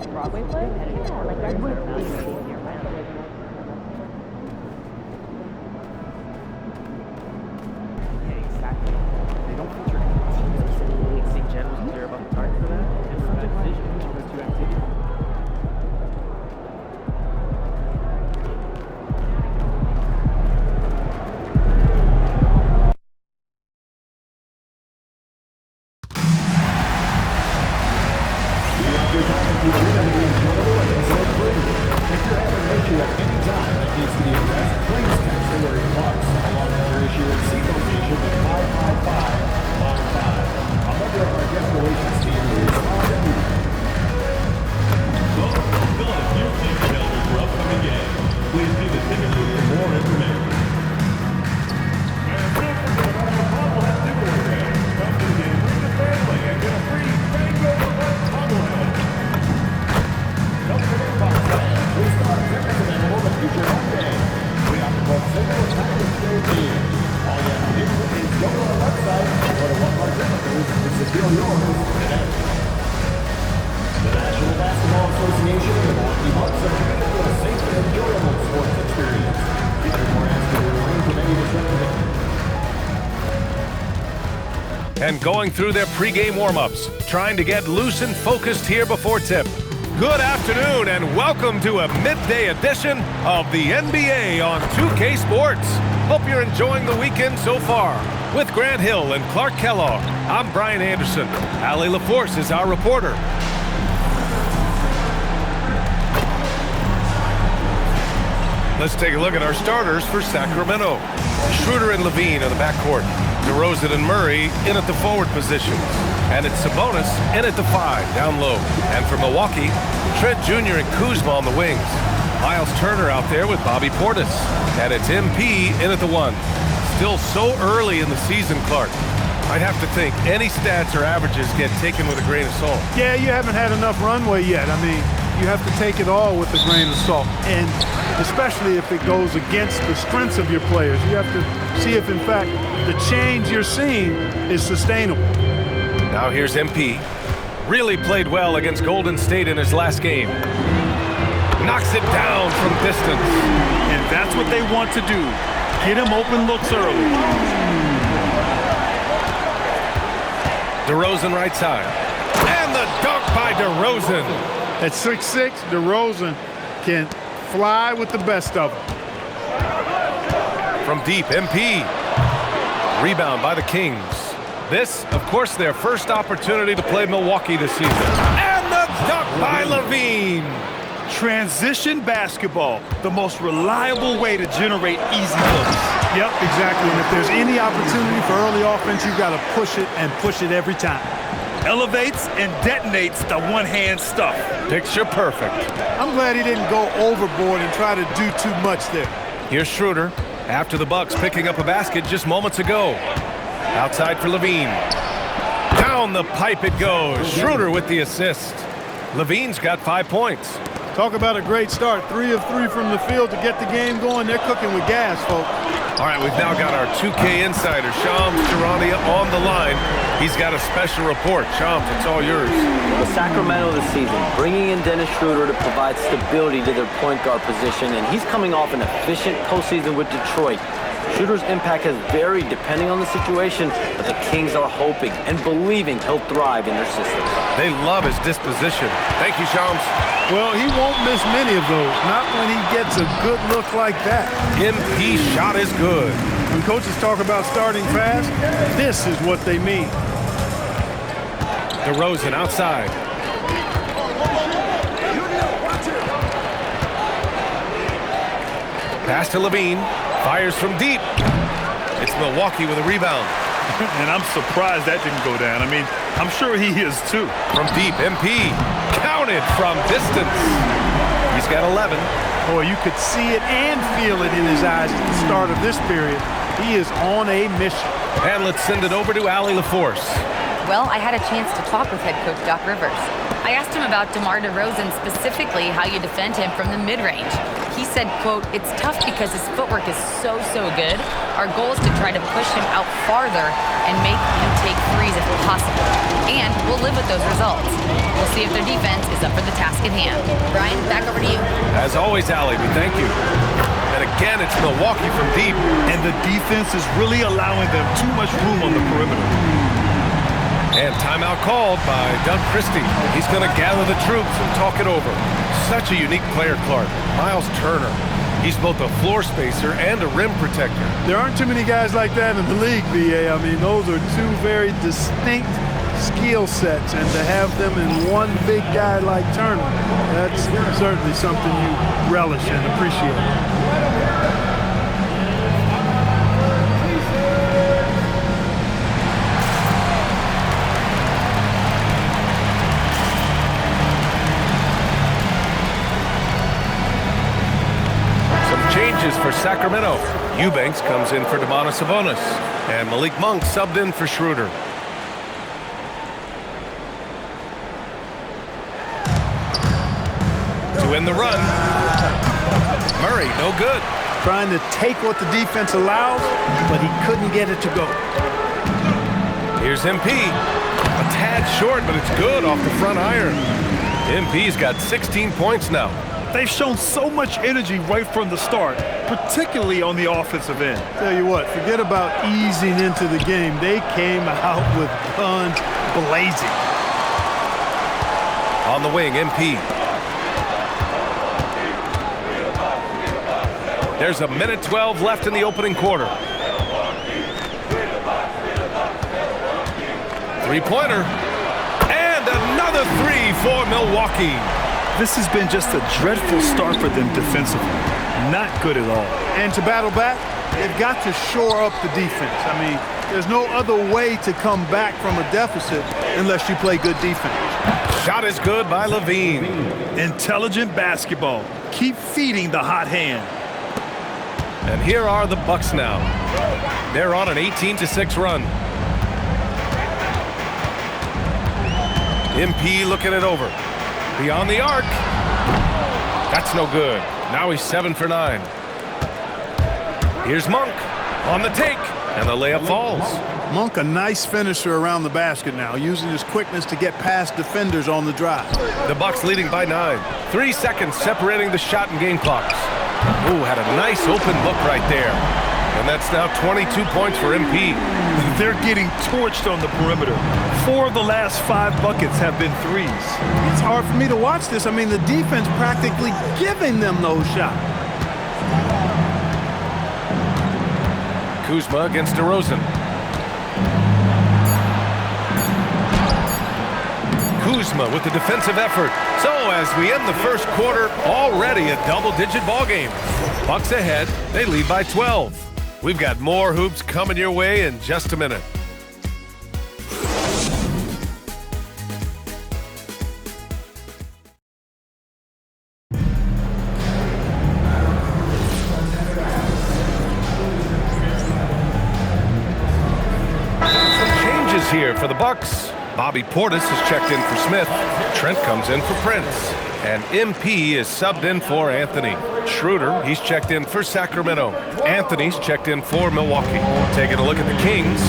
Broadway play? Yeah, like I would be around. Yeah, exactly. They don't feature teams. St. Jen was clear about the target for that, and for that decision between those two activities. And going through their pregame warm-ups, trying to get loose and focused here before tip. Good afternoon and welcome to a midday edition of the NBA on 2K Sports. Hope you're enjoying the weekend so far. With Grant Hill and Clark Kellogg, I'm Brian Anderson. Allie LaForce is our reporter. Let's take a look at our starters for Sacramento. Schroeder and Levine in the backcourt. DeRozan and Murray in at the forward positions. And it's Sabonis in at the 5, down low. And for Milwaukee, Trent Jr. and Kuzma on the wings. Miles Turner out there with Bobby Portis. And it's MP in at the 1. Still so early in the season, Clark. I'd have to think any stats or averages get taken with a grain of salt. Yeah, you haven't had enough runway yet. I mean, you have to take it all with a grain of salt. And especially if it goes against the strengths of your players. You have to see if, in fact, the change you're seeing is sustainable. Now here's MP. Really played well against Golden State in his last game. Knocks it down from distance. And that's what they want to do. Get him open looks early. DeRozan right side. And the dunk by DeRozan. At 6'6", DeRozan can fly with the best of them. From deep, MP. Rebound by the Kings. This, of course, their first opportunity to play Milwaukee this season. And the dunk by Levine. Transition basketball, the most reliable way to generate easy looks. Yep, exactly. And if there's any opportunity for early offense, you've got to push it and push it every time. Elevates and detonates the one-hand stuff. Picture perfect. I'm glad he didn't go overboard and try to do too much there. Here's Schroeder after the Bucks picking up a basket just moments ago. Outside for Levine. Down the pipe it goes. Schroeder with the assist. Levine's got 5 points. Talk about a great start. 3 of 3 from the field to get the game going. They're cooking with gas, folks. All right, we've now got our 2K insider, Shams Charania, on the line. He's got a special report. Shams, it's all yours. The Sacramento this season, bringing in Dennis Schroeder to provide stability to their point guard position, and he's coming off an efficient postseason with Detroit. Schroeder's impact has varied depending on the situation, but the Kings are hoping and believing he'll thrive in their system. They love his disposition. Thank you, Shams. Well, he won't miss many of those, not when he gets a good look like that. MP shot is good. When coaches talk about starting fast, this is what they mean. DeRozan outside. Pass to Levine. Fires from deep. It's Milwaukee with a rebound. And I'm surprised that didn't go down. I mean, I'm sure he is too. From deep, MP. Counted from distance. He's got 11. Boy, you could see it and feel it in his eyes at the start of this period. He is on a mission. And let's send it over to Allie LaForce. Well, I had a chance to talk with head coach Doc Rivers. I asked him about DeMar DeRozan, specifically how you defend him from the mid-range. He said, quote, "It's tough because his footwork is so good. Our goal is to try to push him out farther and make him take threes if possible. And we'll live with those results. We'll see if their defense is up for the task at hand." Brian, back over to you. As always, Allie, we thank you. And again, it's Milwaukee from deep. And the defense is really allowing them too much room on the perimeter. And timeout called by Doug Christie. He's going to gather the troops and talk it over. Such a unique player, Clark. Miles Turner. He's both a floor spacer and a rim protector. There aren't too many guys like that in the league, BA. I mean, those are two very distinct skill sets, and to have them in one big guy like Turner, that's certainly something you relish and appreciate. Changes for Sacramento. Eubanks comes in for Domantas Sabonis, and Malik Monk subbed in for Schroeder. To end the run. Murray, no good. Trying to take what the defense allows, but he couldn't get it to go. Here's MP. A tad short, but it's good off the front iron. MP's got 16 points now. They've shown so much energy right from the start, particularly on the offensive end. Tell you what, forget about easing into the game. They came out with guns blazing. On the wing, MP. There's 1:12 left in the opening quarter. Three-pointer. And another three for Milwaukee. This has been just a dreadful start for them defensively. Not good at all. And to battle back, they've got to shore up the defense. I mean, there's no other way to come back from a deficit unless you play good defense. Shot is good by Levine. Intelligent basketball. Keep feeding the hot hand. And here are the Bucks now. They're on an 18-6 run. MP looking it over. Beyond the arc. That's no good. Now he's 7 for 9. Here's Monk on the take, and the layup falls. Monk, a nice finisher around the basket now, using his quickness to get past defenders on the drive. The Bucks leading by 9. 3 seconds separating the shot and game clocks. Ooh, had a nice open look right there. And that's now 22 points for MP. They're getting torched on the perimeter. 4 of the last 5 buckets have been threes. It's hard for me to watch this. I mean, the defense practically giving them those shots. Kuzma against DeRozan. Kuzma with the defensive effort. So as we end the first quarter, already a double-digit ball game. Bucks ahead, they lead by 12. We've got more hoops coming your way in just a minute. Here for the Bucks. Bobby Portis has checked in for Smith. Trent comes in for Prince. And MP is subbed in for Anthony. Schroeder, he's checked in for Sacramento. Anthony's checked in for Milwaukee. Taking a look at the Kings.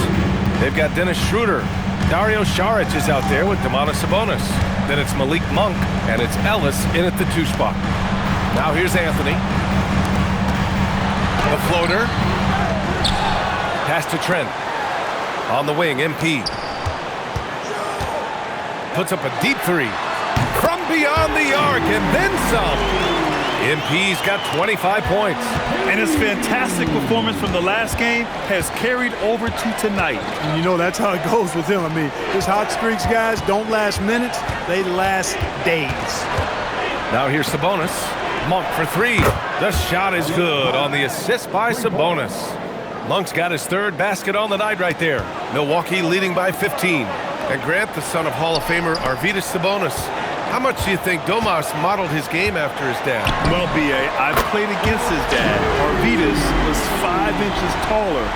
They've got Dennis Schroeder. Dario Saric is out there with Domantas Sabonis. Then it's Malik Monk, and it's Ellis in at the 2 spot. Now here's Anthony. The floater. Pass to Trent. On the wing, MP. Puts up a deep three. From beyond the arc, and then some. MP's got 25 points. And his fantastic performance from the last game has carried over to tonight. And you know, that's how it goes with him. I mean, his hot streaks, guys, don't last minutes. They last days. Now here's Sabonis. Monk for 3. The shot is good on the assist by Sabonis. Monk's got his 3rd basket on the night right there. Milwaukee leading by 15. And Grant, the son of Hall of Famer Arvydas Sabonis. How much do you think Domas modeled his game after his dad? Well, B.A., I've played against his dad. Arvydas was 5 inches taller,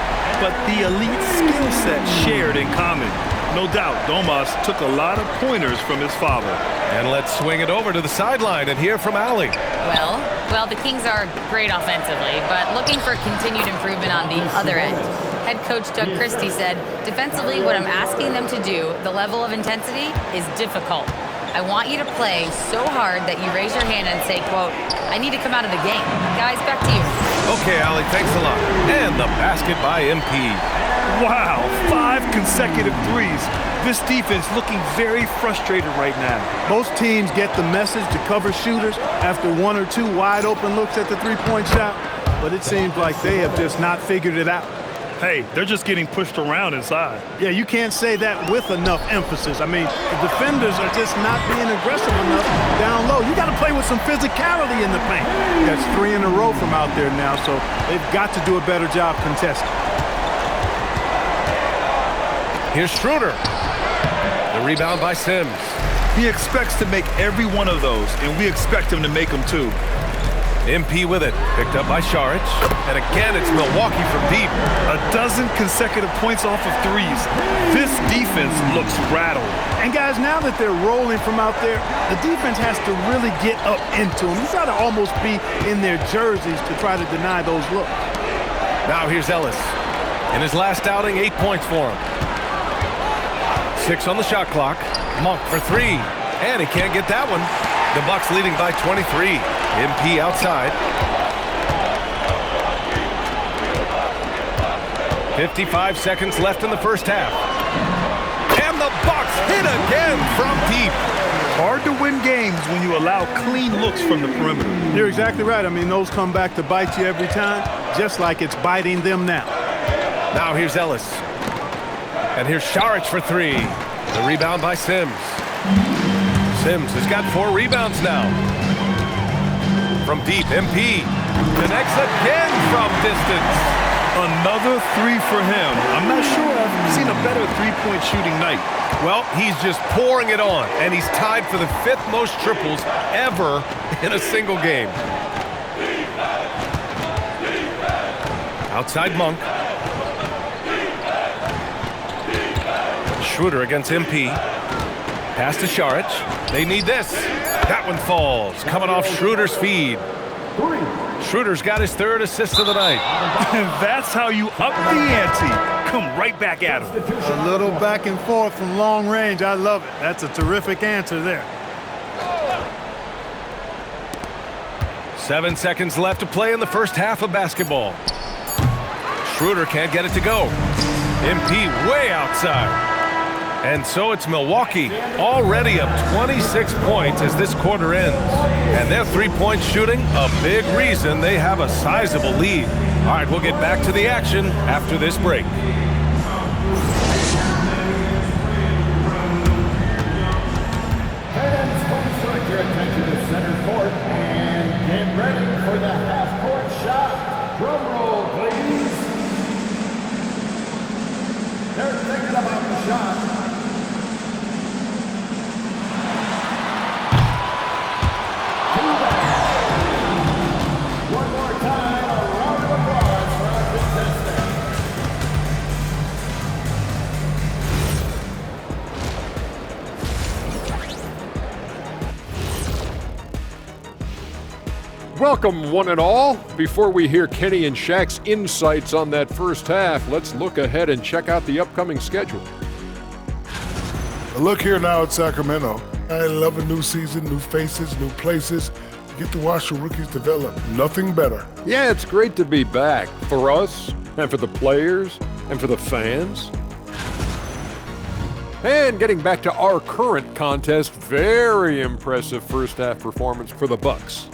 but the elite skill set shared in common. No doubt, Domas took a lot of pointers from his father. And let's swing it over to the sideline and hear from Allie. Well, the Kings are great offensively, but looking for continued improvement on the other end. Head coach Doug Christie said, defensively, what I'm asking them to do, the level of intensity, is difficult. I want you to play so hard that you raise your hand and say, quote, I need to come out of the game. Guys, back to you. Okay, Allie, thanks a lot. And the basket by MP. Wow, 5 consecutive threes. This defense looking very frustrated right now. Most teams get the message to cover shooters after 1 or 2 wide open looks at the three-point shot, but it seems like they have just not figured it out. Hey, they're just getting pushed around inside. Yeah, you can't say that with enough emphasis. I mean, the defenders are just not being aggressive enough down low. You got to play with some physicality in the paint. That's 3 in a row from out there now, so they've got to do a better job contesting. Here's Schroeder. The rebound by Sims. He expects to make every one of those, and we expect him to make them too. MP with it. Picked up by Šarić. And again, it's Milwaukee from deep. A dozen consecutive points off of threes. This defense looks rattled. And guys, now that they're rolling from out there, the defense has to really get up into them. You got to almost be in their jerseys to try to deny those looks. Now here's Ellis. In his last outing, 8 points for him. 6 on the shot clock. Monk for 3. And he can't get that one. The Bucks leading by 23. MP outside. 55 seconds left in the first half. And the Bucks hit again from deep. Hard to win games when you allow clean looks from the perimeter. You're exactly right. I mean, those come back to bite you every time, just like it's biting them now. Now here's Ellis. And here's Šarić for 3. The rebound by Sims. Sims has got 4 rebounds now. From deep, MP connects again from distance. Another 3 for him. I'm not sure I've seen a better three-point shooting night. Well, he's just pouring it on, and he's tied for the 5th most triples ever in a single game. Outside Monk. Schroeder against MP. Pass to Šarić. They need this. That one falls. Coming off Schroeder's feed. Schroeder's got his 3rd assist of the night. And that's how you up the ante. Come right back at him. A little back and forth from long range. I love it. That's a terrific answer there. 7 seconds left to play in the first half of basketball. Schroeder can't get it to go. MP way outside. And so it's Milwaukee, already up 26 points as this quarter ends. And their three-point shooting, a big reason they have a sizable lead. All right, we'll get back to the action after this break. Fans, please direct your attention to center court and get ready for the half-court shot. Drum roll, please. They're thinking about the shot. One more time, a round of applause for our contestant. Welcome, one and all. Before we hear Kenny and Shaq's insights on that first half, let's look ahead and check out the upcoming schedule. Look here now at Sacramento. I love a new season, new faces, new places. You get to watch the rookies develop. Nothing better. Yeah, it's great to be back for us and for the players and for the fans. And getting back to our current contest, very impressive first half performance for the Bucks.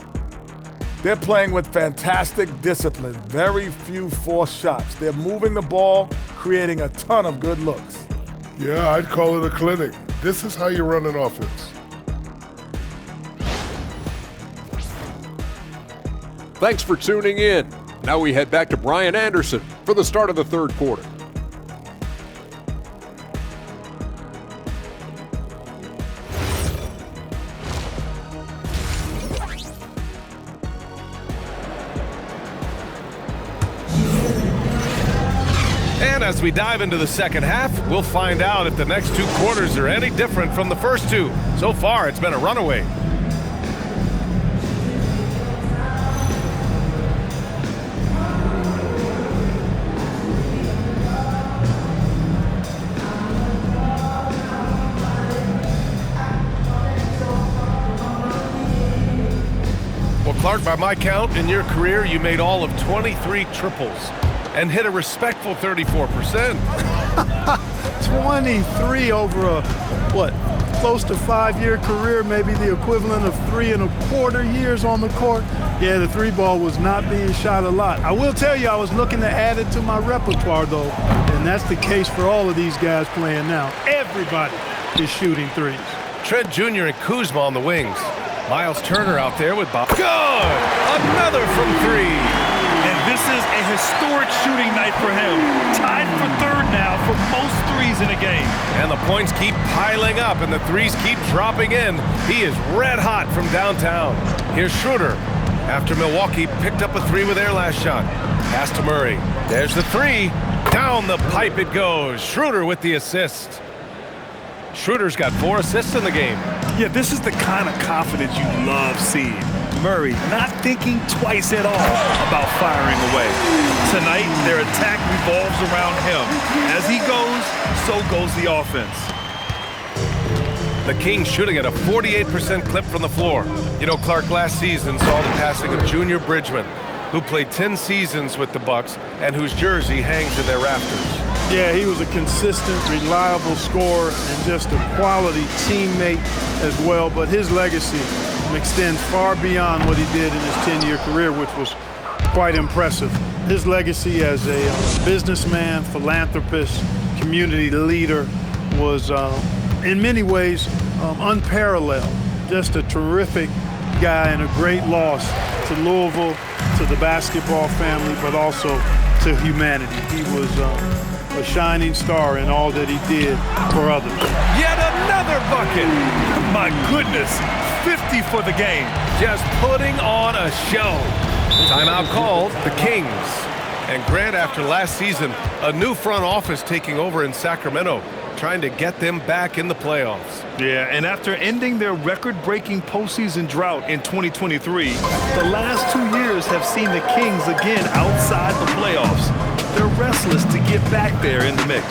They're playing with fantastic discipline, very few forced shots. They're moving the ball, creating a ton of good looks. Yeah, I'd call it a clinic. This is how you run an offense. Thanks for tuning in. Now we head back to Brian Anderson for the start of the third quarter. And As we dive into the second half, we'll find out if the next 2 quarters are any different from the first 2. So far, it's been a runaway. Well, Clark, by my count, in your career, you made all of 23 triples and hit a respectful 34%. 23 over a, close to 5-year career, maybe the equivalent of 3 1/4 years on the court. Yeah, the 3 ball was not being shot a lot. I will tell you, I was looking to add it to my repertoire, though, and that's the case for all of these guys playing now. Everybody is shooting 3s. Trent Jr. and Kuzma on the wings. Miles Turner out there with Bob. Good! Another from 3. And this is a historic shooting night for him. Tied for 3rd now for most 3s in a game. And the points keep piling up and the 3s keep dropping in. He is red hot from downtown. Here's Schroeder. After Milwaukee picked up a 3 with their last shot. Pass to Murray. There's the 3. Down the pipe it goes. Schroeder with the assist. Schroeder's got 4 assists in the game. Yeah, this is the kind of confidence you love seeing. Murray not thinking twice at all about firing away. Tonight, their attack revolves around him. As he goes, so goes the offense. The Kings shooting at a 48% clip from the floor. You know, Clark last season saw the passing of Junior Bridgman, who played 10 seasons with the Bucks and whose jersey hangs in their rafters. Yeah, he was a consistent, reliable scorer and just a quality teammate as well. But his legacy extends far beyond what he did in his 10-year career, which was quite impressive. His legacy as a businessman, philanthropist, community leader was in many ways unparalleled. Just a terrific guy and a great loss to Louisville, to the basketball family, but also to humanity. He was a shining star in all that he did for others. Yet another bucket! My goodness, 50 for the game. Just putting on a show. Timeout called, the Kings. And Grant, after last season, a new front office taking over in Sacramento, trying to get them back in the playoffs. Yeah, and after ending their record-breaking postseason drought in 2023, the last 2 years have seen the Kings again outside the playoffs. They're restless to get back there in the mix.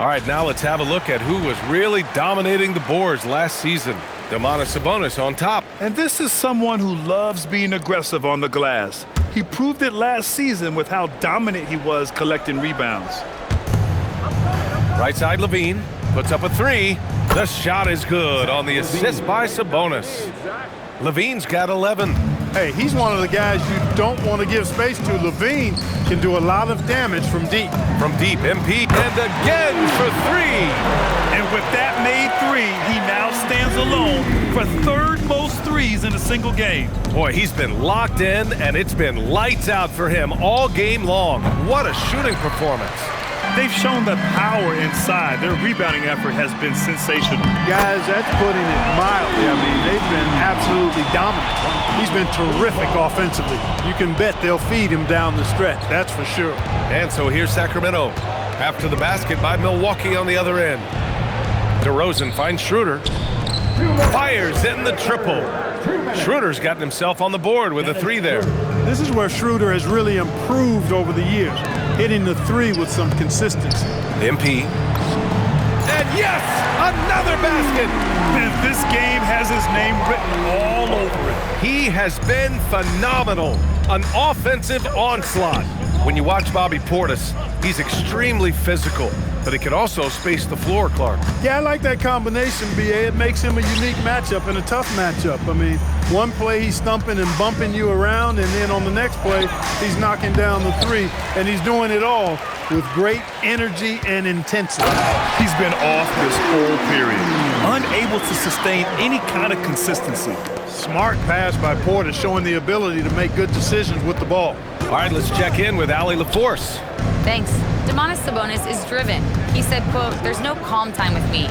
All right, now let's have a look at who was really dominating the boards last season. Domantas Sabonis on top. And this is someone who loves being aggressive on the glass. He proved it last season with how dominant he was collecting rebounds. Right side, Levine puts up a 3. The shot is good on the assist by Sabonis. Levine's got 11. Hey, he's one of the guys you don't want to give space to. Levine can do a lot of damage from deep. From deep, MP, and again for 3. And with that made 3, he now stands alone for 3rd most 3s in a single game. Boy, he's been locked in, and it's been lights out for him all game long. What a shooting performance. They've shown the power inside. Their rebounding effort has been sensational. Guys, that's putting it mildly. I mean, they've been absolutely dominant. He's been terrific offensively. You can bet they'll feed him down the stretch, that's for sure. And so here's Sacramento. After the basket by Milwaukee on the other end. DeRozan finds Schroeder. Fires in the triple. Schroeder's gotten himself on the board with a 3 there. This is where Schroeder has really improved over the years, hitting the 3 with some consistency. MP. And yes, another basket. And this game has his name written all over it. He has been phenomenal. An offensive onslaught. When you watch Bobby Portis, he's extremely physical, but he can also space the floor, Clark. Yeah, I like that combination, B.A. It makes him a unique matchup and a tough matchup. I mean, one play he's stumping and bumping you around, and then on the next play, he's knocking down the three, and he's doing it all with great energy and intensity. He's been off this whole period, unable to sustain any kind of consistency. Smart pass by Porter, showing the ability to make good decisions with the ball. All right, let's check in with Allie LaForce. Thanks. Domantas Sabonis is driven. He said, quote, "There's no calm time with me.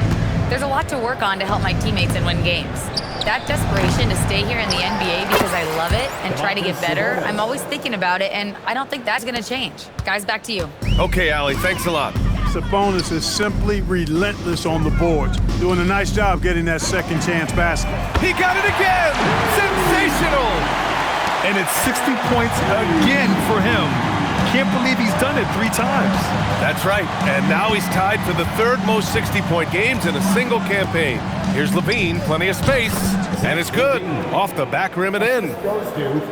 There's a lot to work on to help my teammates and win games. That desperation to stay here in the NBA because I love it and try to get better, I'm always thinking about it, and I don't think that's going to change." Guys, back to you. Okay, Allie, thanks a lot. Sabonis is simply relentless on the boards, doing a nice job getting that second chance basket. He got it again! Sensational! And it's 60 points again for him. Can't believe he's done it 3 times. That's right, and now he's tied for the 3rd most 60-point games in a single campaign. Here's Levine, plenty of space, and it's good. Off the back rim and in.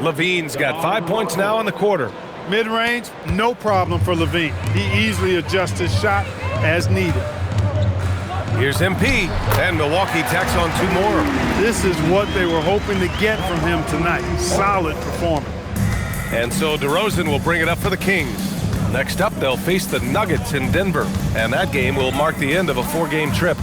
Levine's got 5 points now in the quarter. Mid-range, no problem for Levine. He easily adjusts his shot as needed. Here's MP, and Milwaukee tacks on 2 more. This is what they were hoping to get from him tonight. Solid performance. And so DeRozan will bring it up for the Kings. Next up, they'll face the Nuggets in Denver, and that game will mark the end of a 4-game trip.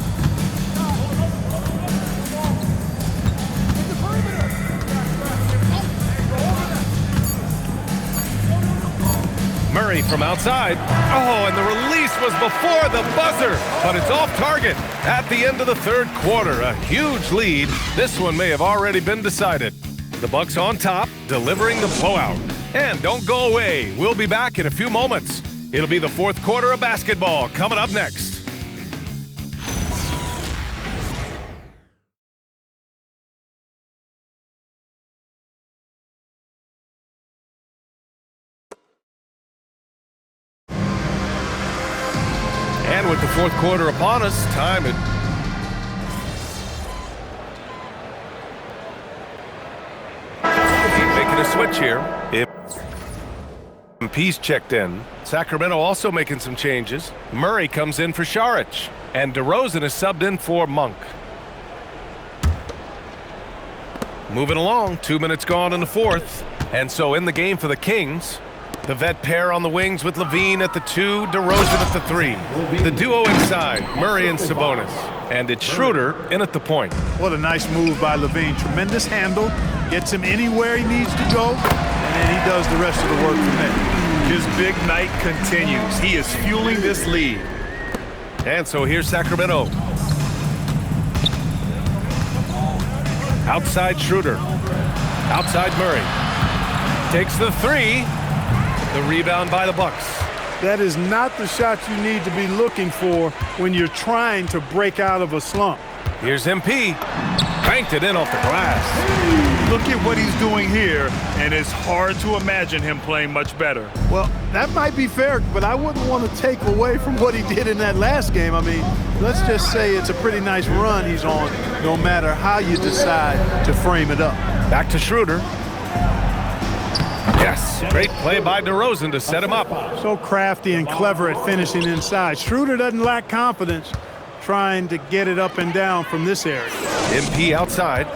Murray from outside. Oh, and the release was before the buzzer, but it's off target at the end of the 3rd quarter. A huge lead. This one may have already been decided. The Bucks on top, delivering the blowout. And don't go away. We'll be back in a few moments. It'll be the 4th quarter of basketball coming up next. And with the 4th quarter upon us, time it. He's making a switch here. MP's checked in. Sacramento also making some changes. Murray comes in for Šarić, and DeRozan is subbed in for Monk. Moving along, 2 minutes gone in the 4th. And so in the game for the Kings, the vet pair on the wings with Levine at the 2, DeRozan at the 3. The duo inside, Murray and Sabonis. And it's Schroeder in at the point. What a nice move by Levine. Tremendous handle. Gets him anywhere he needs to go, and then he does the rest of the work from there. His big night continues. He is fueling this lead. And so here's Sacramento. Outside Schroeder. Outside Murray. Takes the 3. The rebound by the Bucks. That is not the shot you need to be looking for when you're trying to break out of a slump. Here's MP. Banked it in off the glass. Look at what he's doing here, and it's hard to imagine him playing much better. Well, that might be fair, but I wouldn't want to take away from what he did in that last game. I mean, let's just say it's a pretty nice run he's on, no matter how you decide to frame it up. Back to Schroeder. Yes, great play by DeRozan to set him up. So crafty and clever at finishing inside. Schroeder doesn't lack confidence trying to get it up and down from this area. MP outside.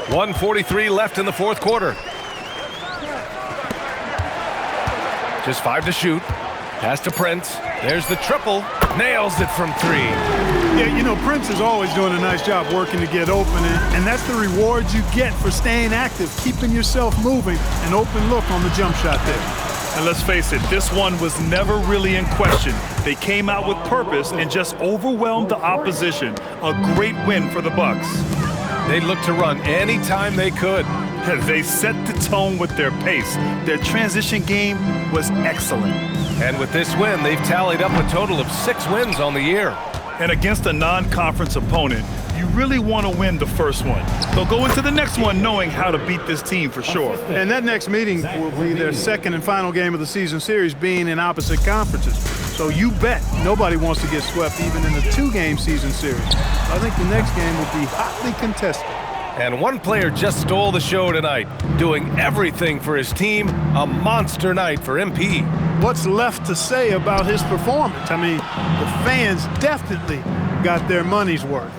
1:43 left in the 4th quarter. Just 5 to shoot. Pass to Prince. There's the triple. Nails it from 3. Yeah, you know, Prince is always doing a nice job working to get open, and that's the reward you get for staying active, keeping yourself moving. An open look on the jump shot there. And let's face it, this one was never really in question. They came out with purpose and just overwhelmed the opposition. A great win for the Bucks. They looked to run anytime they could. They set the tone with their pace. Their transition game was excellent. And with this win, they've tallied up a total of 6 wins on the year. And against a non-conference opponent, you really want to win the first one. They'll go into the next one knowing how to beat this team for sure. And that next meeting will be their 2nd and final game of the season series, being in opposite conferences. So you bet nobody wants to get swept even in the 2-game season series. I think the next game will be hotly contested. And one player just stole the show tonight, doing everything for his team. A monster night for MP. What's left to say about his performance? I mean, the fans definitely got their money's worth.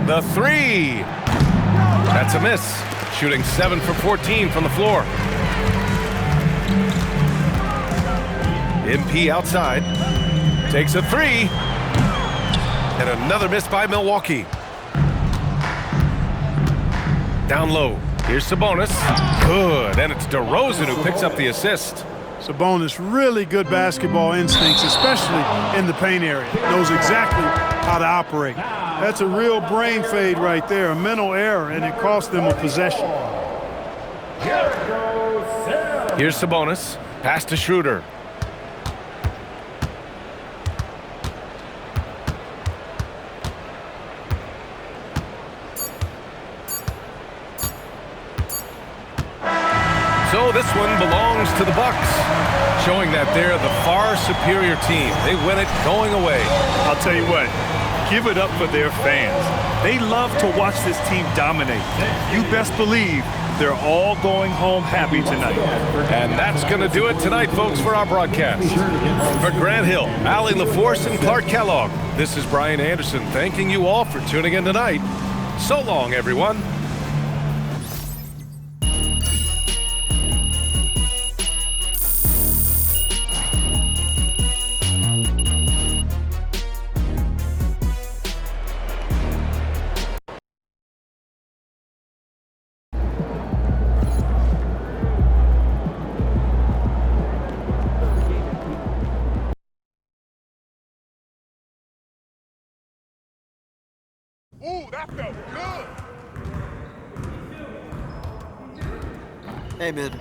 The three. That's a miss. Shooting 7 for 14 from the floor. MP outside. Takes a three. And another miss by Milwaukee. Down low. Here's Sabonis. Good. And it's DeRozan who picks up the assist. Sabonis, really good basketball instincts, especially in the paint area. Knows exactly how to operate. That's a real brain fade right there, a mental error, and it cost them a possession. Here's Sabonis. Pass to Schroeder. So this one belongs to the Bucks, showing that they're the far superior team. They win it going away. I'll tell you what, give it up for their fans. They love to watch this team dominate. You best believe they're all going home happy tonight. And that's going to do it tonight, folks, for our broadcast. For Grant Hill, Allie LaForce, and Clark Kellogg, this is Brian Anderson thanking you all for tuning in tonight. So long, everyone. Ooh, that felt good. Hey, mid.